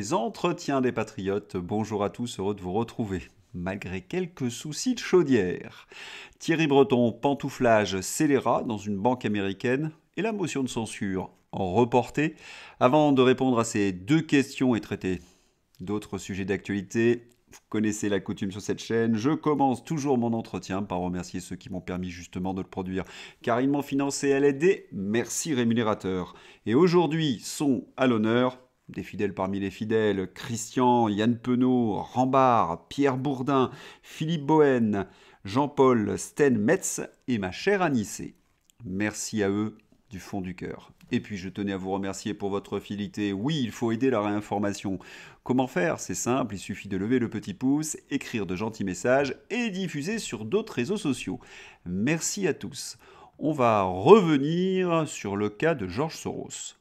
les entretiens des patriotes. Bonjour à tous, heureux de vous retrouver, malgré quelques soucis de chaudière. Thierry Breton, pantouflage scélérat dans une banque américaine et la motion de censure reportée. Avant de répondre à ces deux questions et traiter d'autres sujets d'actualité, vous connaissez la coutume sur cette chaîne, je commence toujours mon entretien par remercier ceux qui m'ont permis justement de le produire, car ils m'ont financé à l'aide des merci rémunérateurs. Et aujourd'hui sont à l'honneur des fidèles parmi les fidèles, Christian, Yann Penaud, Rambard, Pierre Bourdin, Philippe Bohen, Jean-Paul Sten Metz et ma chère Anissé. Merci à eux du fond du cœur. Et puis je tenais à vous remercier pour votre fidélité. Oui, il faut aider la réinformation. Comment faire? C'est simple, il suffit de lever le petit pouce, écrire de gentils messages et diffuser sur d'autres réseaux sociaux. Merci à tous. On va revenir sur le cas de George Soros.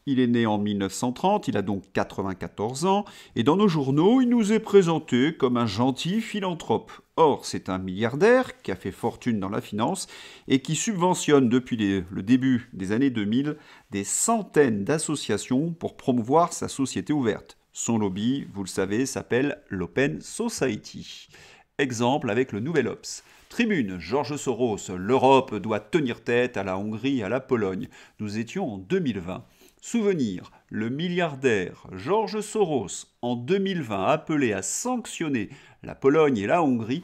Il est né en 1930, il a donc 94 ans, et dans nos journaux, il nous est présenté comme un gentil philanthrope. Or, c'est un milliardaire qui a fait fortune dans la finance et qui subventionne depuis le début des années 2000 des centaines d'associations pour promouvoir sa société ouverte. Son lobby, vous le savez, s'appelle l'Open Society. Exemple avec le Nouvel Obs. Tribune, George Soros, l'Europe doit tenir tête à la Hongrie et à la Pologne. Nous étions en 2020. Souvenir, le milliardaire George Soros, en 2020, appelé à sanctionner la Pologne et la Hongrie,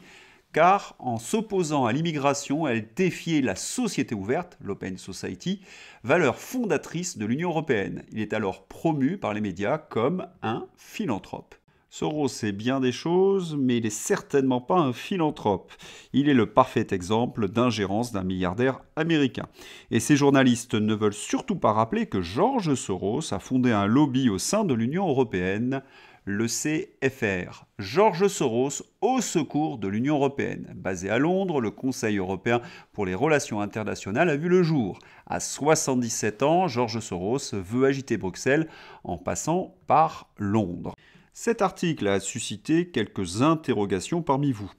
car en s'opposant à l'immigration, elle défiait la société ouverte, l'Open Society, valeur fondatrice de l'Union européenne. Il est alors promu par les médias comme un philanthrope. Soros est bien des choses, mais il n'est certainement pas un philanthrope. Il est le parfait exemple d'ingérence d'un milliardaire américain. Et ces journalistes ne veulent surtout pas rappeler que George Soros a fondé un lobby au sein de l'Union européenne, le CFR, George Soros au secours de l'Union européenne. Basé à Londres, le Conseil européen pour les relations internationales a vu le jour. À 77 ans, George Soros veut agiter Bruxelles en passant par Londres. Cet article a suscité quelques interrogations parmi vous.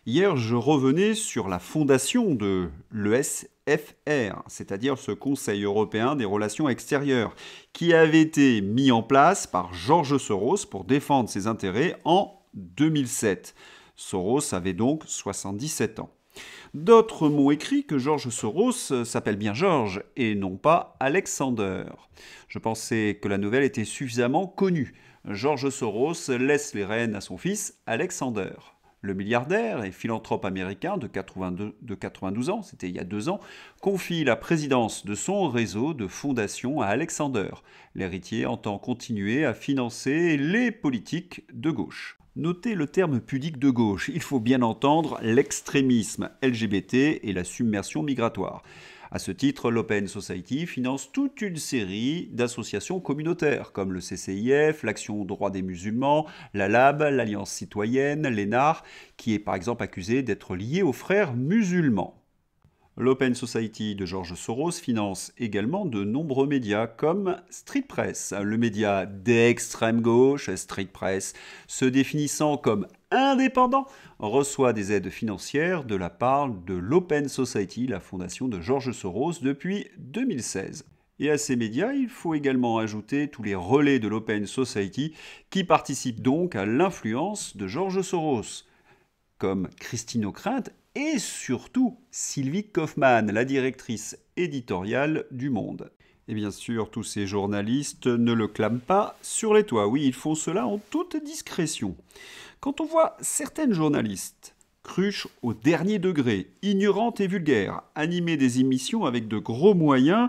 Hier, je revenais sur la fondation de l'ESFR, c'est-à-dire ce Conseil européen des relations extérieures, qui avait été mis en place par George Soros pour défendre ses intérêts en 2007. Soros avait donc 77 ans. D'autres m'ont écrit que George Soros s'appelle bien George et non pas Alexander. Je pensais que la nouvelle était suffisamment connue. George Soros laisse les rênes à son fils Alexander. Le milliardaire et philanthrope américain de 92 ans, c'était il y a 2 ans, confie la présidence de son réseau de fondations à Alexander. L'héritier entend continuer à financer les politiques de gauche. Notez le terme pudique de gauche, il faut bien entendre l'extrémisme LGBT et la submersion migratoire. À ce titre, l'Open Society finance toute une série d'associations communautaires, comme le CCIF, l'Action aux droits des musulmans, la LAB, l'Alliance citoyenne, l'ENAR, qui est par exemple accusée d'être liée aux frères musulmans. L'Open Society de George Soros finance également de nombreux médias comme Street Press, le média d'extrême gauche, Street Press, se définissant comme indépendant, reçoit des aides financières de la part de l'Open Society, la fondation de George Soros, depuis 2016. Et à ces médias, il faut également ajouter tous les relais de l'Open Society qui participent donc à l'influence de George Soros, comme Christine Ockrent et surtout Sylvie Kaufmann, la directrice éditoriale du Monde. Et bien sûr, tous ces journalistes ne le clament pas sur les toits. Oui, ils font cela en toute discrétion. Quand on voit certaines journalistes, cruches au dernier degré, ignorantes et vulgaires, animer des émissions avec de gros moyens,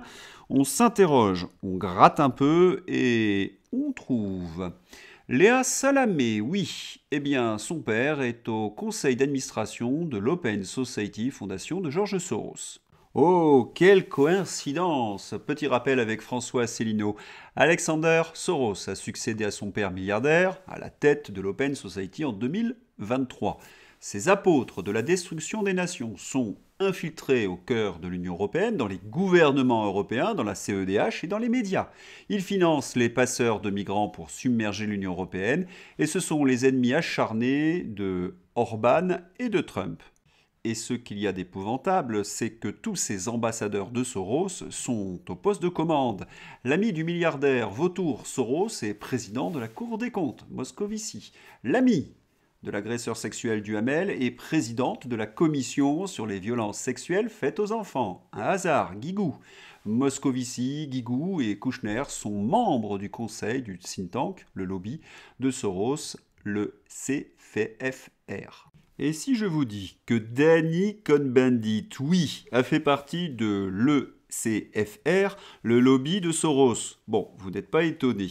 on s'interroge, on gratte un peu et on trouve. Léa Salamé, oui. Eh bien, son père est au conseil d'administration de l'Open Society, fondation de George Soros. Oh, quelle coïncidence! Petit rappel avec François Asselineau. Alexander Soros a succédé à son père milliardaire à la tête de l'Open Society en 2023. Ces apôtres de la destruction des nations sont infiltrés au cœur de l'Union européenne, dans les gouvernements européens, dans la CEDH et dans les médias. Ils financent les passeurs de migrants pour submerger l'Union européenne et ce sont les ennemis acharnés de Orban et de Trump. Et ce qu'il y a d'épouvantable, c'est que tous ces ambassadeurs de Soros sont au poste de commande. L'ami du milliardaire vautour Soros est président de la Cour des comptes, Moscovici. L'ami de l'agresseur sexuel Duhamel est présidente de la commission sur les violences sexuelles faites aux enfants. Un hasard, Guigou. Moscovici, Guigou et Kouchner sont membres du conseil du think tank, le lobby de Soros, le CFFR. Et si je vous dis que Danny Cohn-Bendit, oui, a fait partie de l'ECFR, le lobby de Soros, bon, vous n'êtes pas étonnés.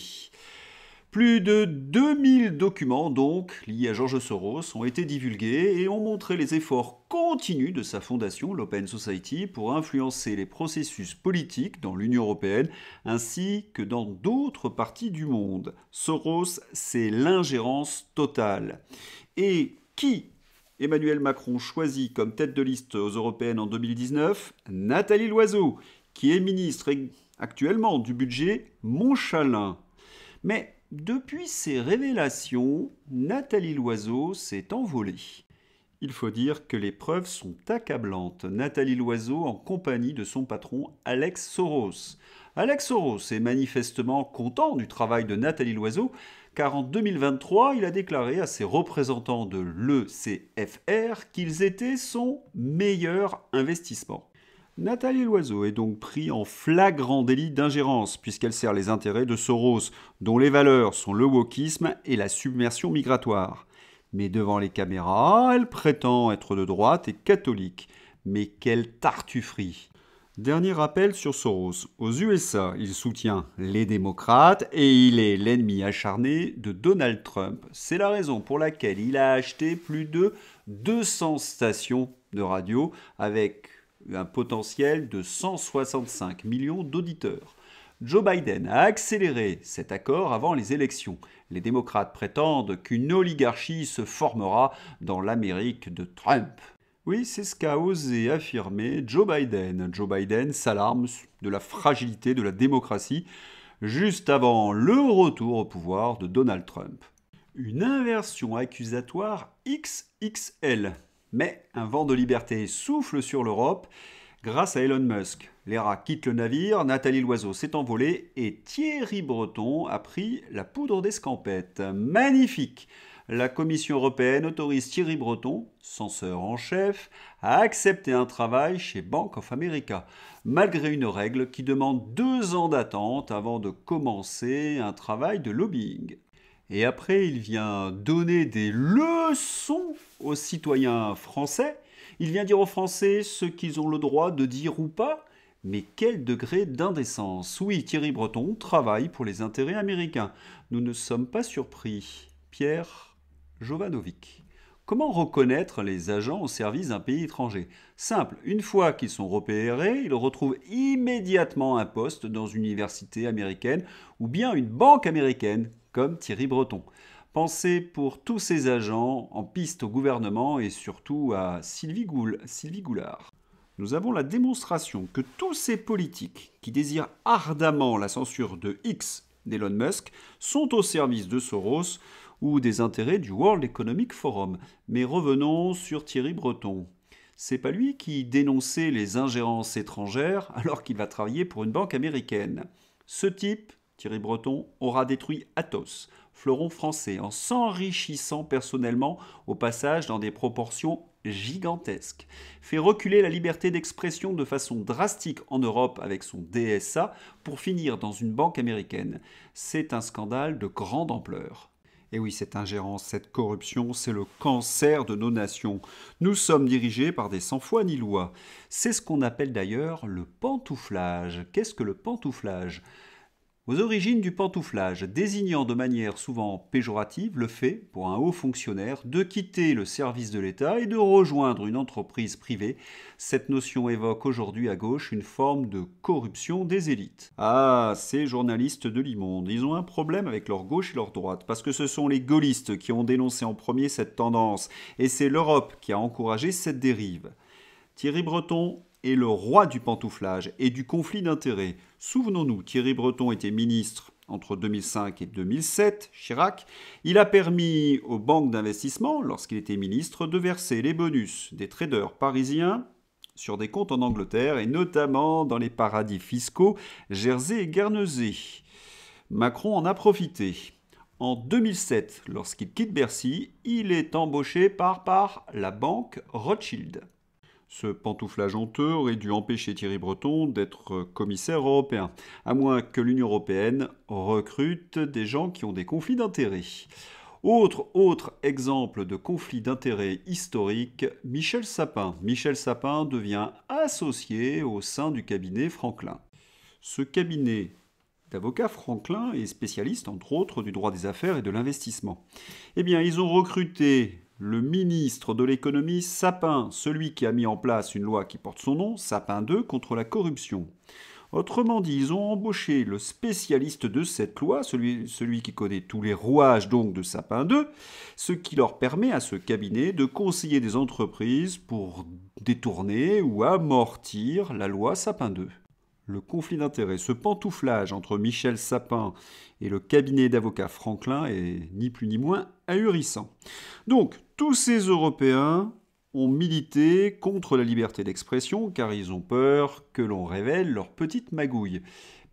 Plus de 2000 documents, donc, liés à George Soros, ont été divulgués et ont montré les efforts continus de sa fondation, l'Open Society, pour influencer les processus politiques dans l'Union européenne ainsi que dans d'autres parties du monde. Soros, c'est l'ingérence totale. Et qui Emmanuel Macron choisit comme tête de liste aux européennes en 2019 Nathalie Loiseau, qui est ministre actuellement du budget Montchalin. Mais depuis ces révélations, Nathalie Loiseau s'est envolée. Il faut dire que les preuves sont accablantes. Nathalie Loiseau en compagnie de son patron Alex Soros. Alex Soros est manifestement content du travail de Nathalie Loiseau, car en 2023, il a déclaré à ses représentants de l'ECFR qu'ils étaient son meilleur investissement. Nathalie Loiseau est donc prise en flagrant délit d'ingérence, puisqu'elle sert les intérêts de Soros, dont les valeurs sont le wokisme et la submersion migratoire. Mais devant les caméras, elle prétend être de droite et catholique. Mais quelle tartufferie! Dernier rappel sur Soros. Aux USA, il soutient les démocrates et il est l'ennemi acharné de Donald Trump. C'est la raison pour laquelle il a acheté plus de 200 stations de radio avec un potentiel de 165 millions d'auditeurs. Joe Biden a accéléré cet accord avant les élections. Les démocrates prétendent qu'une oligarchie se formera dans l'Amérique de Trump. Oui, c'est ce qu'a osé affirmer Joe Biden. Joe Biden s'alarme de la fragilité de la démocratie juste avant le retour au pouvoir de Donald Trump. Une inversion accusatoire XXL. Mais un vent de liberté souffle sur l'Europe grâce à Elon Musk. Les rats quittent le navire, Nathalie Loiseau s'est envolée et Thierry Breton a pris la poudre d'escampette. Magnifique! La Commission européenne autorise Thierry Breton, censeur en chef, à accepter un travail chez Bank of America, malgré une règle qui demande 2 ans d'attente avant de commencer un travail de lobbying. Et après, il vient donner des leçons aux citoyens français. Il vient dire aux Français ce qu'ils ont le droit de dire ou pas. Mais quel degré d'indécence! Oui, Thierry Breton travaille pour les intérêts américains. Nous ne sommes pas surpris. Pierre Jovanovic. Comment reconnaître les agents au service d'un pays étranger? Simple, une fois qu'ils sont repérés, ils retrouvent immédiatement un poste dans une université américaine ou bien une banque américaine, comme Thierry Breton. Pensez pour tous ces agents en piste au gouvernement et surtout à Sylvie Goulard. Nous avons la démonstration que tous ces politiques qui désirent ardemment la censure de X d'Elon Musk sont au service de Soros ou des intérêts du World Economic Forum. Mais revenons sur Thierry Breton. C'est pas lui qui dénonçait les ingérences étrangères alors qu'il va travailler pour une banque américaine. Ce type, Thierry Breton, aura détruit Atos, fleuron français, en s'enrichissant personnellement au passage dans des proportions gigantesques. Fait reculer la liberté d'expression de façon drastique en Europe avec son DSA pour finir dans une banque américaine. C'est un scandale de grande ampleur. Et oui, cette ingérence, cette corruption, c'est le cancer de nos nations. Nous sommes dirigés par des sans foi ni loi. C'est ce qu'on appelle d'ailleurs le pantouflage. Qu'est-ce que le pantouflage ? Aux origines du pantouflage, désignant de manière souvent péjorative le fait, pour un haut fonctionnaire, de quitter le service de l'État et de rejoindre une entreprise privée, cette notion évoque aujourd'hui à gauche une forme de corruption des élites. Ah, ces journalistes de l'immonde, ils ont un problème avec leur gauche et leur droite, parce que ce sont les gaullistes qui ont dénoncé en premier cette tendance, et c'est l'Europe qui a encouragé cette dérive. Thierry Breton est le roi du pantouflage et du conflit d'intérêts. Souvenons-nous, Thierry Breton était ministre entre 2005 et 2007, Chirac, il a permis aux banques d'investissement, lorsqu'il était ministre, de verser les bonus des traders parisiens sur des comptes en Angleterre et notamment dans les paradis fiscaux Jersey et Guernesey. Macron en a profité. En 2007, lorsqu'il quitte Bercy, il est embauché par la banque Rothschild. Ce pantouflage honteux aurait dû empêcher Thierry Breton d'être commissaire européen, à moins que l'Union européenne recrute des gens qui ont des conflits d'intérêts. Autre exemple de conflit d'intérêts historique, Michel Sapin. Michel Sapin devient associé au sein du cabinet Franklin. Ce cabinet d'avocats Franklin est spécialiste, entre autres, du droit des affaires et de l'investissement. Eh bien, ils ont recruté le ministre de l'économie Sapin, celui qui a mis en place une loi qui porte son nom, Sapin 2, contre la corruption. Autrement dit, ils ont embauché le spécialiste de cette loi, celui qui connaît tous les rouages donc de Sapin 2, ce qui leur permet à ce cabinet de conseiller des entreprises pour détourner ou amortir la loi Sapin 2. Le conflit d'intérêts, ce pantouflage entre Michel Sapin et le cabinet d'avocats Franklin est ni plus ni moins ahurissant. Donc, tous ces Européens ont milité contre la liberté d'expression car ils ont peur que l'on révèle leurs petites magouilles.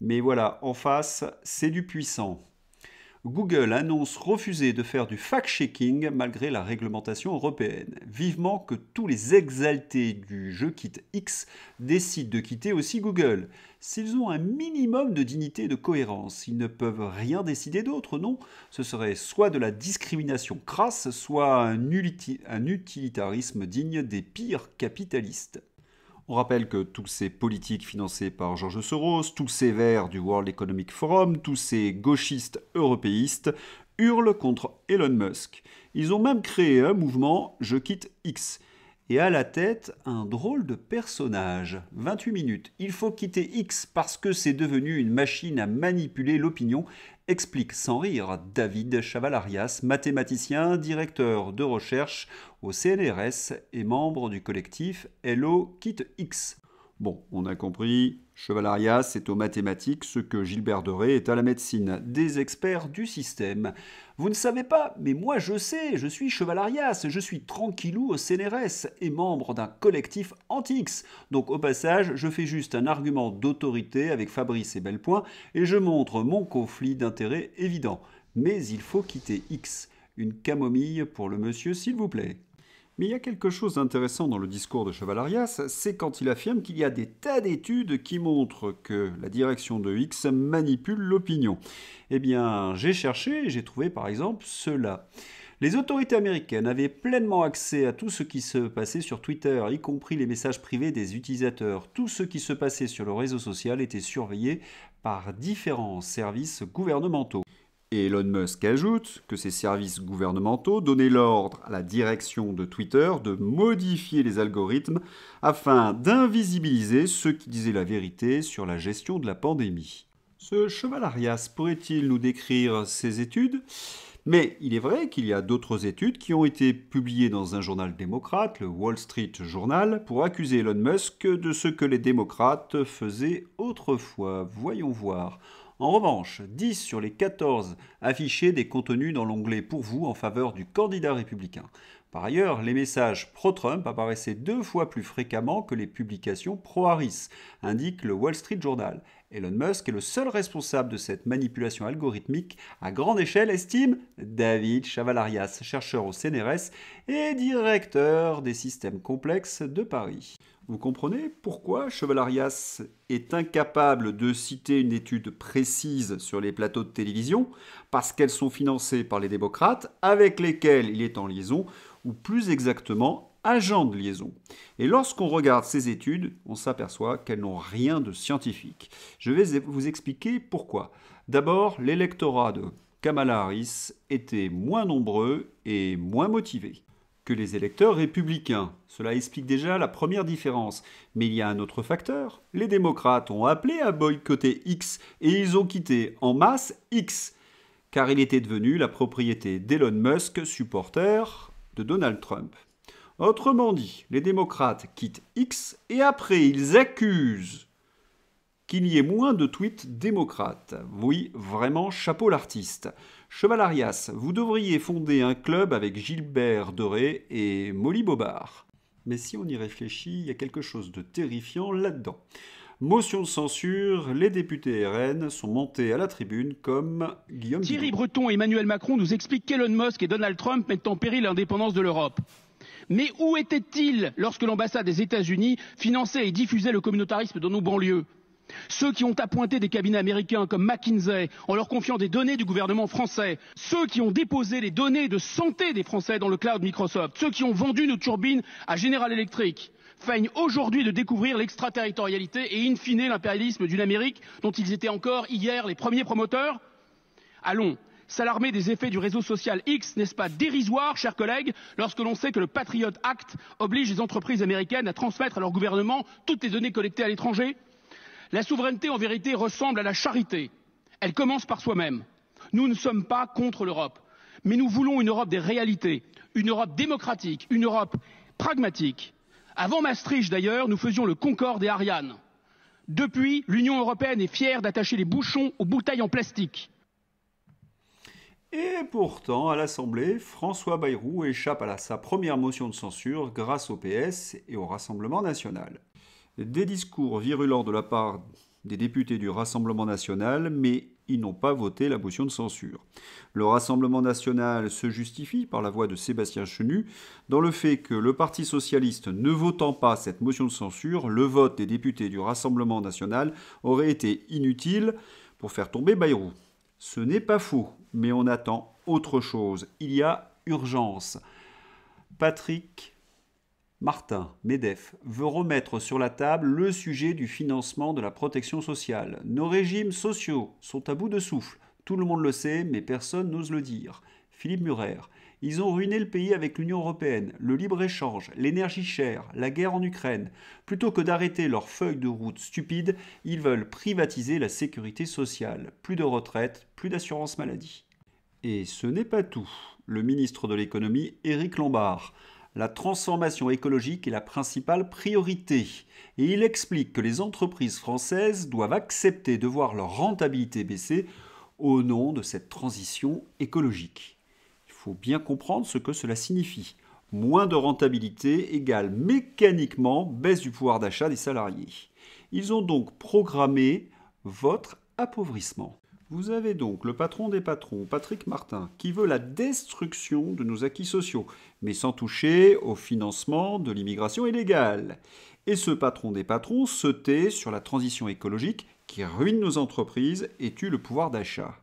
Mais voilà, en face, c'est du puissant. Google annonce refuser de faire du fact-checking malgré la réglementation européenne. Vivement que tous les exaltés du je quitte X décident de quitter aussi Google. S'ils ont un minimum de dignité et de cohérence, ils ne peuvent rien décider d'autre, non? Ce serait soit de la discrimination crasse, soit un utilitarisme digne des pires capitalistes. On rappelle que tous ces politiques financés par George Soros, tous ces verts du World Economic Forum, tous ces gauchistes européistes hurlent contre Elon Musk. Ils ont même créé un mouvement Je quitte X. Et à la tête, un drôle de personnage. 28 minutes. Il faut quitter X parce que c'est devenu une machine à manipuler l'opinion, explique sans rire David Chavalarias, mathématicien, directeur de recherche au CNRS et membre du collectif Hello Quitte X. Bon, on a compris, Chavalarias est aux mathématiques ce que Gilbert Deray est à la médecine, des experts du système. Vous ne savez pas, mais moi je sais, je suis Chavalarias, je suis tranquillou au CNRS et membre d'un collectif anti-X. Donc au passage, je fais juste un argument d'autorité avec Fabrice et Bellepoint et je montre mon conflit d'intérêts évident. Mais il faut quitter X. Une camomille pour le monsieur s'il vous plaît. Mais il y a quelque chose d'intéressant dans le discours de Chavalarias, c'est quand il affirme qu'il y a des tas d'études qui montrent que la direction de X manipule l'opinion. Eh bien, j'ai cherché et j'ai trouvé par exemple cela. Les autorités américaines avaient pleinement accès à tout ce qui se passait sur Twitter, y compris les messages privés des utilisateurs. Tout ce qui se passait sur le réseau social était surveillé par différents services gouvernementaux. Et Elon Musk ajoute que ces services gouvernementaux donnaient l'ordre à la direction de Twitter de modifier les algorithmes afin d'invisibiliser ceux qui disaient la vérité sur la gestion de la pandémie. Ce Chavalarias pourrait-il nous décrire ces études ? Mais il est vrai qu'il y a d'autres études qui ont été publiées dans un journal démocrate, le Wall Street Journal, pour accuser Elon Musk de ce que les démocrates faisaient autrefois. Voyons voir. En revanche, 10 sur les 14 affichaient des contenus dans l'onglet Pour vous en faveur du candidat républicain. Par ailleurs, les messages pro-Trump apparaissaient 2 fois plus fréquemment que les publications pro-Harris, indique le Wall Street Journal. Elon Musk est le seul responsable de cette manipulation algorithmique à grande échelle, estime David Chavalarias, chercheur au CNRS et directeur des systèmes complexes de Paris. Vous comprenez pourquoi Chavalarias est incapable de citer une étude précise sur les plateaux de télévision? Parce qu'elles sont financées par les démocrates avec lesquels il est en liaison, ou plus exactement, agent de liaison. Et lorsqu'on regarde ces études, on s'aperçoit qu'elles n'ont rien de scientifique. Je vais vous expliquer pourquoi. D'abord, l'électorat de Kamala Harris était moins nombreux et moins motivé que les électeurs républicains. Cela explique déjà la première différence. Mais il y a un autre facteur. Les démocrates ont appelé à boycotter X et ils ont quitté en masse X, car il était devenu la propriété d'Elon Musk, supporter de Donald Trump. Autrement dit, les démocrates quittent X et après ils accusent qu'il y ait moins de tweets démocrates. Oui, vraiment, chapeau l'artiste. Cheval Arias, vous devriez fonder un club avec Gilbert Doré et Molly Bobard. Mais si on y réfléchit, il y a quelque chose de terrifiant là-dedans. Motion de censure, les députés RN sont montés à la tribune comme Guillaume Thierry Bigot. Breton et Emmanuel Macron nous expliquent qu'Elon Musk et Donald Trump mettent en péril l'indépendance de l'Europe. Mais où étaient-ils lorsque l'ambassade des États-Unis finançait et diffusait le communautarisme dans nos banlieues? Ceux qui ont appointé des cabinets américains comme McKinsey en leur confiant des données du gouvernement français, ceux qui ont déposé les données de santé des Français dans le cloud Microsoft, ceux qui ont vendu nos turbines à General Electric, feignent aujourd'hui de découvrir l'extraterritorialité et in fine l'impérialisme d'une Amérique dont ils étaient encore hier les premiers promoteurs. Allons, s'alarmer des effets du réseau social X, n'est-ce pas dérisoire, chers collègues, lorsque l'on sait que le Patriot Act oblige les entreprises américaines à transmettre à leur gouvernement toutes les données collectées à l'étranger? La souveraineté, en vérité, ressemble à la charité. Elle commence par soi-même. Nous ne sommes pas contre l'Europe, mais nous voulons une Europe des réalités, une Europe démocratique, une Europe pragmatique. Avant Maastricht, d'ailleurs, nous faisions le Concorde et Ariane. Depuis, l'Union européenne est fière d'attacher les bouchons aux bouteilles en plastique. Et pourtant, à l'Assemblée, François Bayrou échappe à sa première motion de censure grâce au PS et au Rassemblement national. Des discours virulents de la part des députés du Rassemblement national, mais ils n'ont pas voté la motion de censure. Le Rassemblement national se justifie par la voix de Sébastien Chenu dans le fait que le Parti socialiste ne votant pas cette motion de censure, le vote des députés du Rassemblement national aurait été inutile pour faire tomber Bayrou. Ce n'est pas faux, mais on attend autre chose. Il y a urgence. Patrick Martin, MEDEF, veut remettre sur la table le sujet du financement de la protection sociale. Nos régimes sociaux sont à bout de souffle. Tout le monde le sait, mais personne n'ose le dire. Philippe Murer, ils ont ruiné le pays avec l'Union européenne, le libre-échange, l'énergie chère, la guerre en Ukraine. Plutôt que d'arrêter leur feuille de route stupide, ils veulent privatiser la sécurité sociale. Plus de retraite, plus d'assurance maladie. Et ce n'est pas tout. Le ministre de l'économie, Éric Lombard, la transformation écologique est la principale priorité. Et il explique que les entreprises françaises doivent accepter de voir leur rentabilité baisser au nom de cette transition écologique. Il faut bien comprendre ce que cela signifie. Moins de rentabilité égale mécaniquement baisse du pouvoir d'achat des salariés. Ils ont donc programmé votre appauvrissement. Vous avez donc le patron des patrons, Patrick Martin, qui veut la destruction de nos acquis sociaux, mais sans toucher au financement de l'immigration illégale. Et ce patron des patrons se tait sur la transition écologique qui ruine nos entreprises et tue le pouvoir d'achat.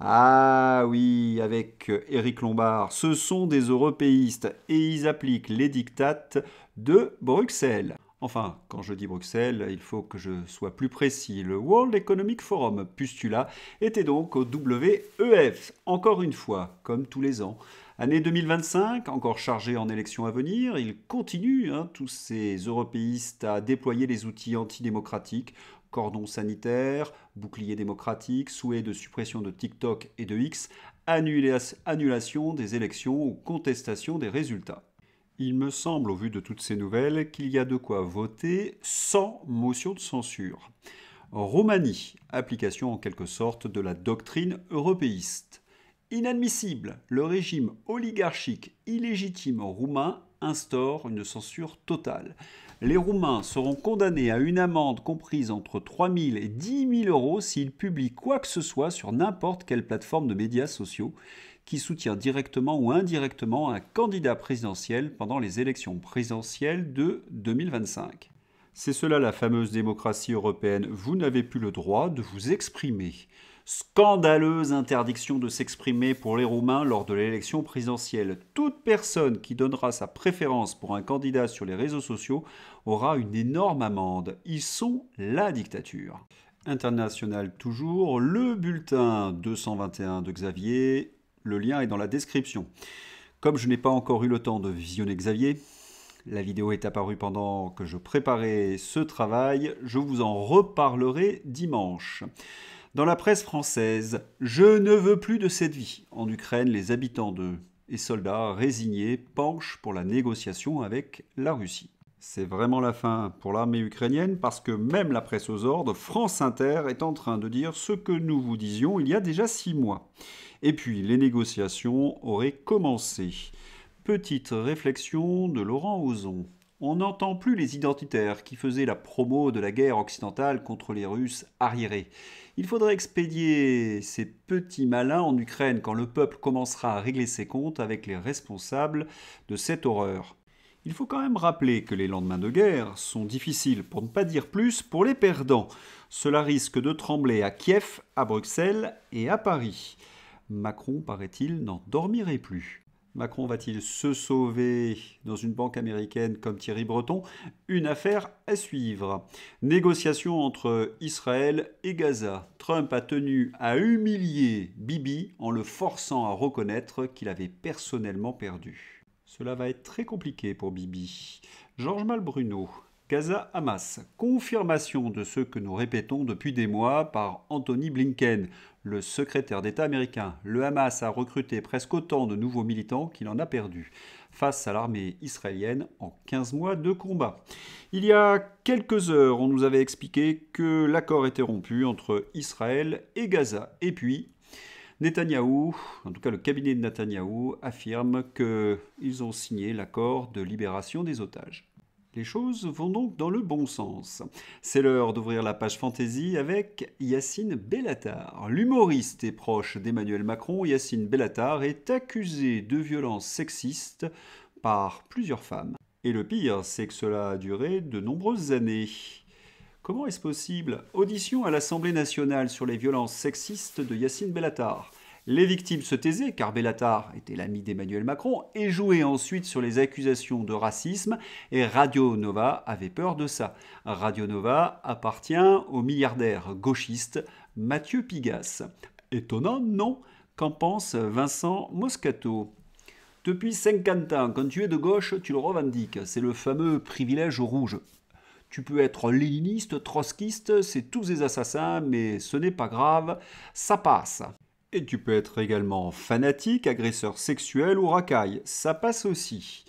Ah oui, avec Éric Lombard, ce sont des européistes et ils appliquent les diktats de Bruxelles. Enfin, quand je dis Bruxelles, il faut que je sois plus précis. Le World Economic Forum Pustula était donc au WEF, encore une fois, comme tous les ans. Année 2025, encore chargée en élections à venir, il continue, tous ces européistes, à déployer les outils antidémocratiques, cordon sanitaire, bouclier démocratique, souhait de suppression de TikTok et de X, annulation des élections ou contestation des résultats. Il me semble, au vu de toutes ces nouvelles, qu'il y a de quoi voter sans motion de censure. Roumanie, application en quelque sorte de la doctrine européiste. Inadmissible, le régime oligarchique illégitime roumain instaure une censure totale. Les Roumains seront condamnés à une amende comprise entre 3 000 et 10 000 euros s'ils publient quoi que ce soit sur n'importe quelle plateforme de médias sociaux qui soutient directement ou indirectement un candidat présidentiel pendant les élections présidentielles de 2025. C'est cela la fameuse démocratie européenne. Vous n'avez plus le droit de vous exprimer. Scandaleuse interdiction de s'exprimer pour les Roumains lors de l'élection présidentielle. Toute personne qui donnera sa préférence pour un candidat sur les réseaux sociaux aura une énorme amende. Ils sont la dictature. International toujours, le bulletin 221 de Xavier. Le lien est dans la description. Comme je n'ai pas encore eu le temps de visionner Xavier, la vidéo est apparue pendant que je préparais ce travail, je vous en reparlerai dimanche. Dans la presse française, je ne veux plus de cette vie. En Ukraine, les habitants et soldats résignés penchent pour la négociation avec la Russie. C'est vraiment la fin pour l'armée ukrainienne parce que même la presse aux ordres, France Inter, est en train de dire ce que nous vous disions il y a déjà 6 mois. Et puis, les négociations auraient commencé. Petite réflexion de Laurent Ozon. On n'entend plus les identitaires qui faisaient la promo de la guerre occidentale contre les Russes arriérés. Il faudrait expédier ces petits malins en Ukraine quand le peuple commencera à régler ses comptes avec les responsables de cette horreur. Il faut quand même rappeler que les lendemains de guerre sont difficiles, pour ne pas dire plus, pour les perdants. Cela risque de trembler à Kiev, à Bruxelles et à Paris. Macron, paraît-il, n'en dormirait plus. Macron va-t-il se sauver dans une banque américaine comme Thierry Breton? Une affaire à suivre. Négociation entre Israël et Gaza. Trump a tenu à humilier Bibi en le forçant à reconnaître qu'il avait personnellement perdu. Cela va être très compliqué pour Bibi. Georges Malbruno. Gaza-Hamas. Confirmation de ce que nous répétons depuis des mois par Anthony Blinken, le secrétaire d'État américain. Le Hamas a recruté presque autant de nouveaux militants qu'il en a perdu face à l'armée israélienne en 15 mois de combat. Il y a quelques heures, on nous avait expliqué que l'accord était rompu entre Israël et Gaza. Et puis, Netanyahou, en tout cas le cabinet de Netanyahou, affirme qu'ils ont signé l'accord de libération des otages. Les choses vont donc dans le bon sens. C'est l'heure d'ouvrir la page fantasy avec Yacine Bellatar. L'humoriste et proche d'Emmanuel Macron, Yacine Bellatar est accusé de violences sexistes par plusieurs femmes. Et le pire, c'est que cela a duré de nombreuses années. Comment est-ce possible? Audition à l'Assemblée nationale sur les violences sexistes de Yacine Bellatar. Les victimes se taisaient car Bellatar était l'ami d'Emmanuel Macron et jouait ensuite sur les accusations de racisme et Radio Nova avait peur de ça. Radio Nova appartient au milliardaire gauchiste Mathieu Pigasse. Étonnant, non? Qu'en pense Vincent Moscato? Depuis 50 ans, quand tu es de gauche, tu le revendiques. C'est le fameux privilège rouge. Tu peux être léniniste, trotskiste, c'est tous des assassins, mais ce n'est pas grave, ça passe. Et tu peux être également fanatique, agresseur sexuel ou racaille. Ça passe aussi.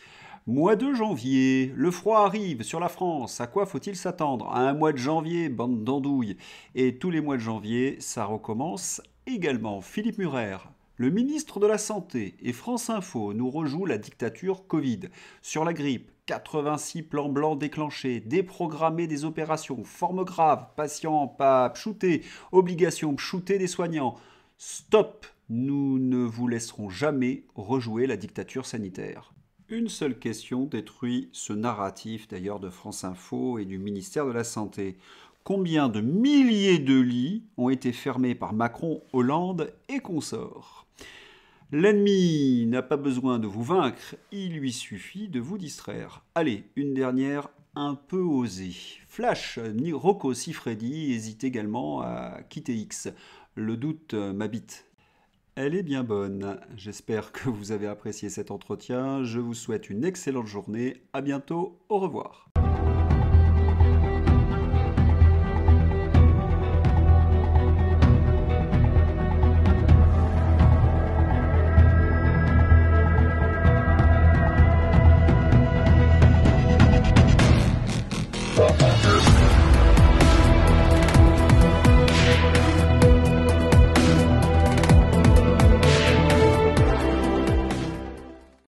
Mois de janvier, le froid arrive sur la France. À quoi faut-il s'attendre? À un mois de janvier, bande d'andouilles. Et tous les mois de janvier, ça recommence également. Philippe Murer, le ministre de la Santé et France Info nous rejouent la dictature Covid. Sur la grippe, 86 plans blancs déclenchés, déprogrammés des opérations, forme grave, patients pas pchoutés, obligation pchouter des soignants. Stop! Nous ne vous laisserons jamais rejouer la dictature sanitaire. Une seule question détruit ce narratif d'ailleurs de France Info et du ministère de la Santé. Combien de milliers de lits ont été fermés par Macron, Hollande et consorts? L'ennemi n'a pas besoin de vous vaincre, il lui suffit de vous distraire. Allez, une dernière un peu osée. Flash, ni Rocco Siffredi hésite également à quitter X. Le doute m'habite. Elle est bien bonne. J'espère que vous avez apprécié cet entretien. Je vous souhaite une excellente journée. À bientôt. Au revoir.